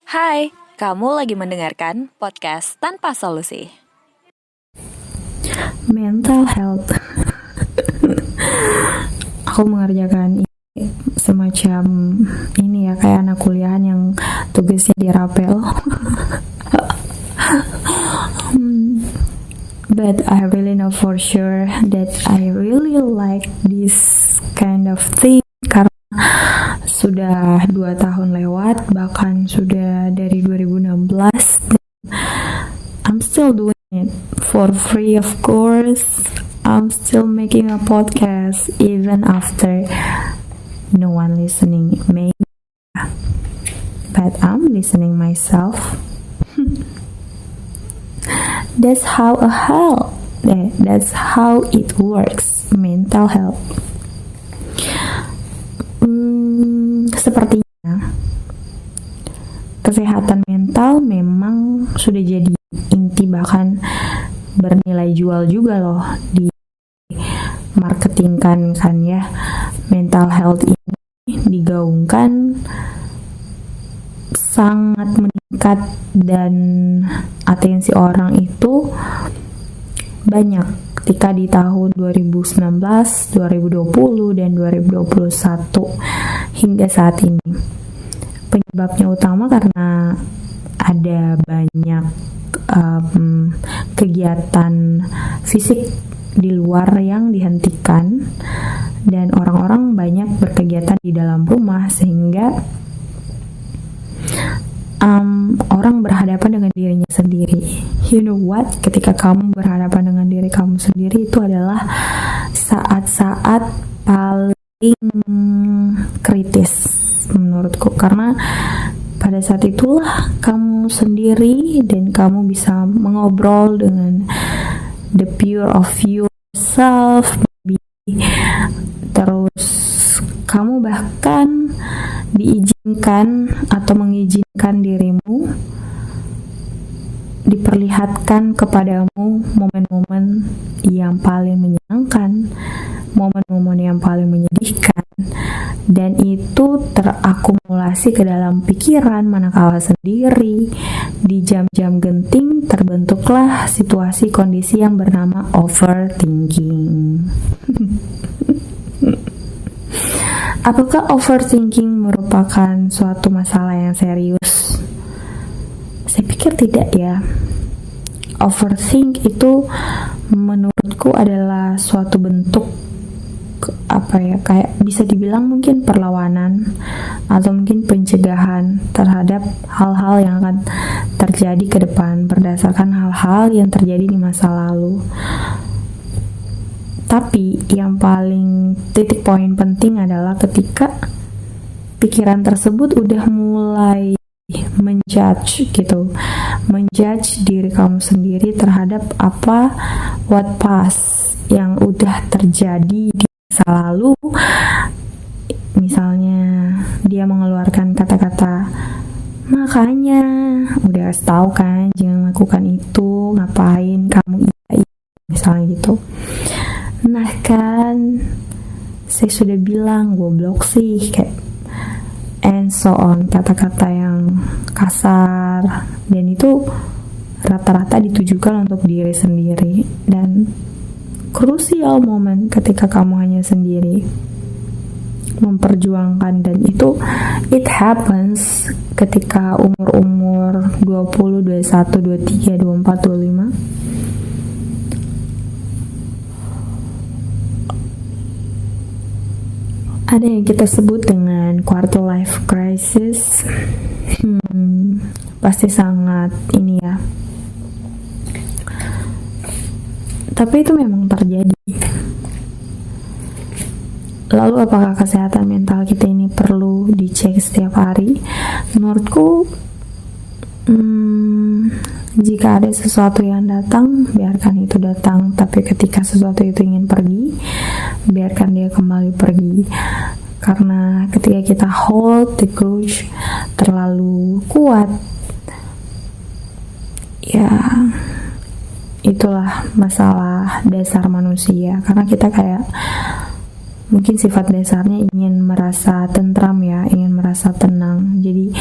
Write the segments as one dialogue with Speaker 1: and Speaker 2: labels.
Speaker 1: Hai, kamu lagi mendengarkan podcast Tanpa Solusi.
Speaker 2: Mental health. Aku mengerjakan semacam ini ya, kayak anak kuliahan yang tugasnya dirapel. But I really know for sure that I really like this kind of thing karena sudah 2 tahun lewat, bahkan sudah dari 2016 dan I'm still doing it for free, of course. I'm still making a podcast even after no one listening, maybe, but I'm listening myself. That's how it works, mental health. Sepertinya kesehatan mental memang sudah jadi inti, bahkan bernilai jual juga loh di marketingkan kan ya. Mental health ini digaungkan sangat meningkat dan atensi orang itu banyak ketika di tahun 2019, 2020 dan 2021 hingga saat ini. Penyebabnya utama karena ada banyak kegiatan fisik di luar yang dihentikan dan orang-orang banyak berkegiatan di dalam rumah, sehingga orang berhadapan dengan dirinya sendiri. You know what? Ketika kamu berhadapan dengan diri kamu sendiri, itu adalah saat-saat paling kritis menurutku, karena pada saat itulah kamu sendiri dan kamu bisa mengobrol dengan the pure of yourself. Terus kamu bahkan diizinkan atau mengizinkan dirimu diperlihatkan kepadamu momen-momen yang paling menyenangkan, momen-momen yang paling menyedihkan, dan itu terakumulasi ke dalam pikiran manakala sendiri. Di jam-jam genting terbentuklah situasi kondisi yang bernama overthinking. Apakah overthinking merupakan suatu masalah yang serius? Saya pikir tidak ya. Overthink itu menurutku adalah suatu bentuk kayak bisa dibilang mungkin perlawanan atau mungkin pencegahan terhadap hal-hal yang akan terjadi ke depan berdasarkan hal-hal yang terjadi di masa lalu. Tapi yang paling titik poin penting adalah ketika pikiran tersebut udah mulai menjudge diri kamu sendiri terhadap what past yang udah terjadi di masa lalu. Misalnya dia mengeluarkan kata-kata, makanya udah tahu kan jangan lakukan itu, ngapain kamu misalnya gitu. Nah kan, saya sudah bilang goblok sih, kayak and so on, kata-kata yang kasar, dan itu rata-rata ditujukan untuk diri sendiri. Dan krusial momen ketika kamu hanya sendiri memperjuangkan, dan itu it happens ketika umur 20, 21, 23, 24, 25. Ada yang kita sebut dengan quarter life crisis. Pasti sangat ini ya. Tapi itu memang terjadi. Lalu apakah kesehatan mental kita ini perlu dicek setiap hari? Menurutku jika ada sesuatu yang datang, biarkan itu datang. Tapi ketika sesuatu itu ingin pergi, biarkan dia kembali pergi. Karena ketika kita hold the grudge terlalu kuat, ya itulah masalah dasar manusia. Karena kita kayak mungkin sifat dasarnya ingin merasa tentram ya, ingin merasa tenang. Jadi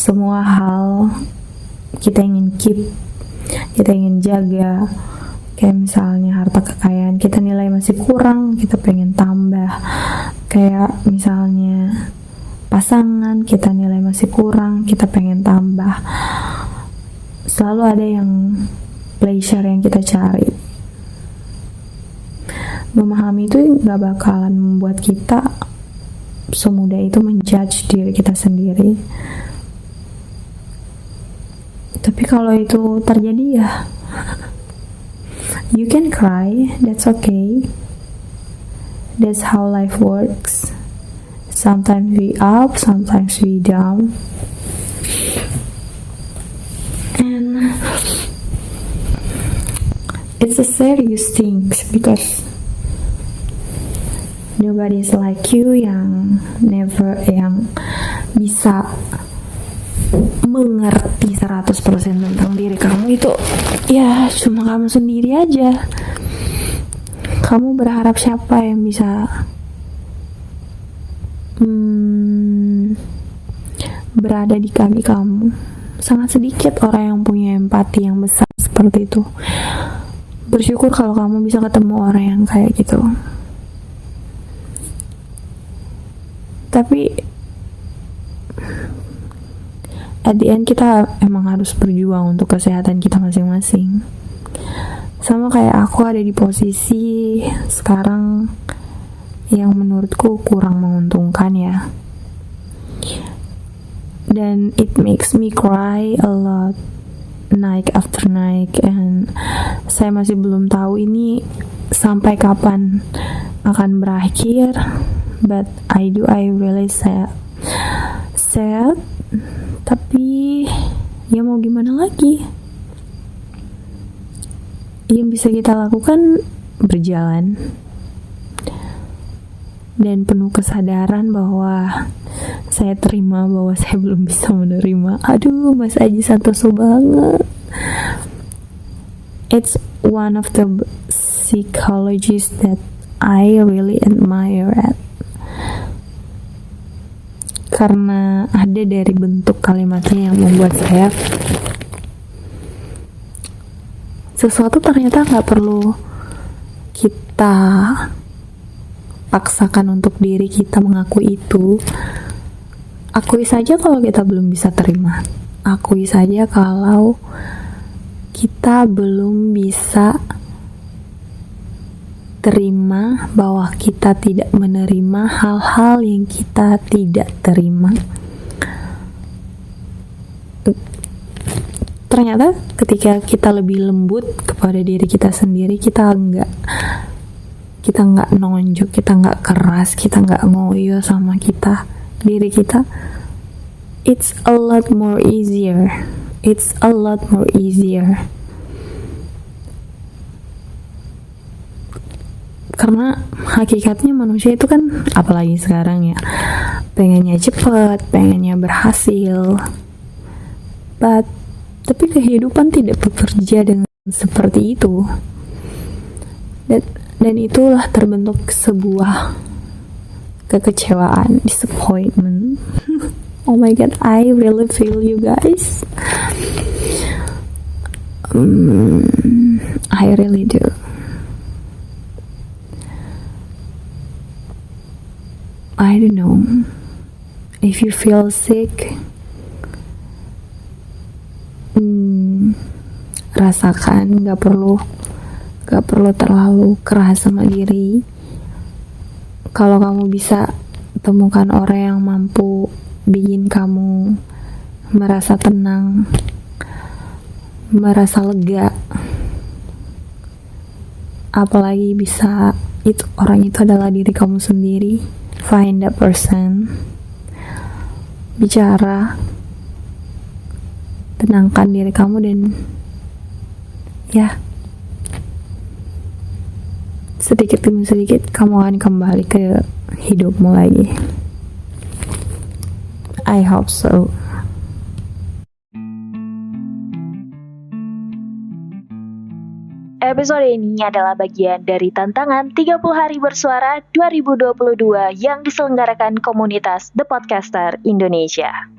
Speaker 2: semua hal kita ingin keep, kita ingin jaga. Kayak misalnya harta kekayaan kita nilai masih kurang, kita pengen tambah. Kayak misalnya pasangan kita nilai masih kurang, kita pengen tambah. Selalu ada yang pleasure yang kita cari. Memahami itu gak bakalan membuat kita semudah itu menjudge diri kita sendiri. Tapi kalau itu terjadi ya you can cry, that's okay. That's how life works. Sometimes we up, sometimes we down. And it's a serious thing because nobody is like you yang bisa mengerti 100% tentang diri kamu. Itu ya cuma kamu sendiri aja. Kamu berharap siapa yang bisa berada di kaki kamu? Sangat sedikit orang yang punya empati yang besar seperti itu. Bersyukur kalau kamu bisa ketemu orang yang kayak gitu. Tapi at the end kita emang harus berjuang untuk kesehatan kita masing-masing. Sama kayak aku ada di posisi sekarang yang menurutku kurang menguntungkan ya. Dan it makes me cry a lot, night after night, and saya masih belum tahu ini sampai kapan akan berakhir. But I really sad. Tapi ya mau gimana lagi? Yang bisa kita lakukan berjalan dan penuh kesadaran bahwa saya terima bahwa saya belum bisa menerima. Aduh, Mas Aji Santoso banget. It's one of the psychologists that I really admire at. Karena ada dari bentuk kalimatnya yang membuat saya sesuatu ternyata gak perlu kita paksakan untuk diri kita mengakui itu. Akui saja kalau kita belum bisa terima. Akui saja kalau kita belum bisa terima bahwa kita tidak menerima hal-hal yang kita tidak terima. Ternyata ketika kita lebih lembut kepada diri kita sendiri, kita nggak nonjok, kita nggak keras, kita nggak ngoyo sama diri kita. It's a lot more easier. Karena hakikatnya manusia itu kan, apalagi sekarang ya, pengennya cepet, pengennya berhasil. Tapi kehidupan tidak bekerja dengan seperti itu. Dan itulah terbentuk sebuah kekecewaan, disappointment. Oh my god, I really feel you guys. I really do. I don't know if you feel sick, rasakan, gak perlu terlalu keras sama diri. Kalau kamu bisa temukan orang yang mampu bikin kamu merasa tenang, merasa lega, apalagi bisa orang itu adalah diri kamu sendiri. Find that person, bicara, tenangkan diri kamu, dan ya sedikit demi sedikit kamu akan kembali ke hidupmu lagi. I hope so.
Speaker 1: Episode ini adalah bagian dari tantangan 30 hari bersuara 2022 yang diselenggarakan komunitas The Podcaster Indonesia.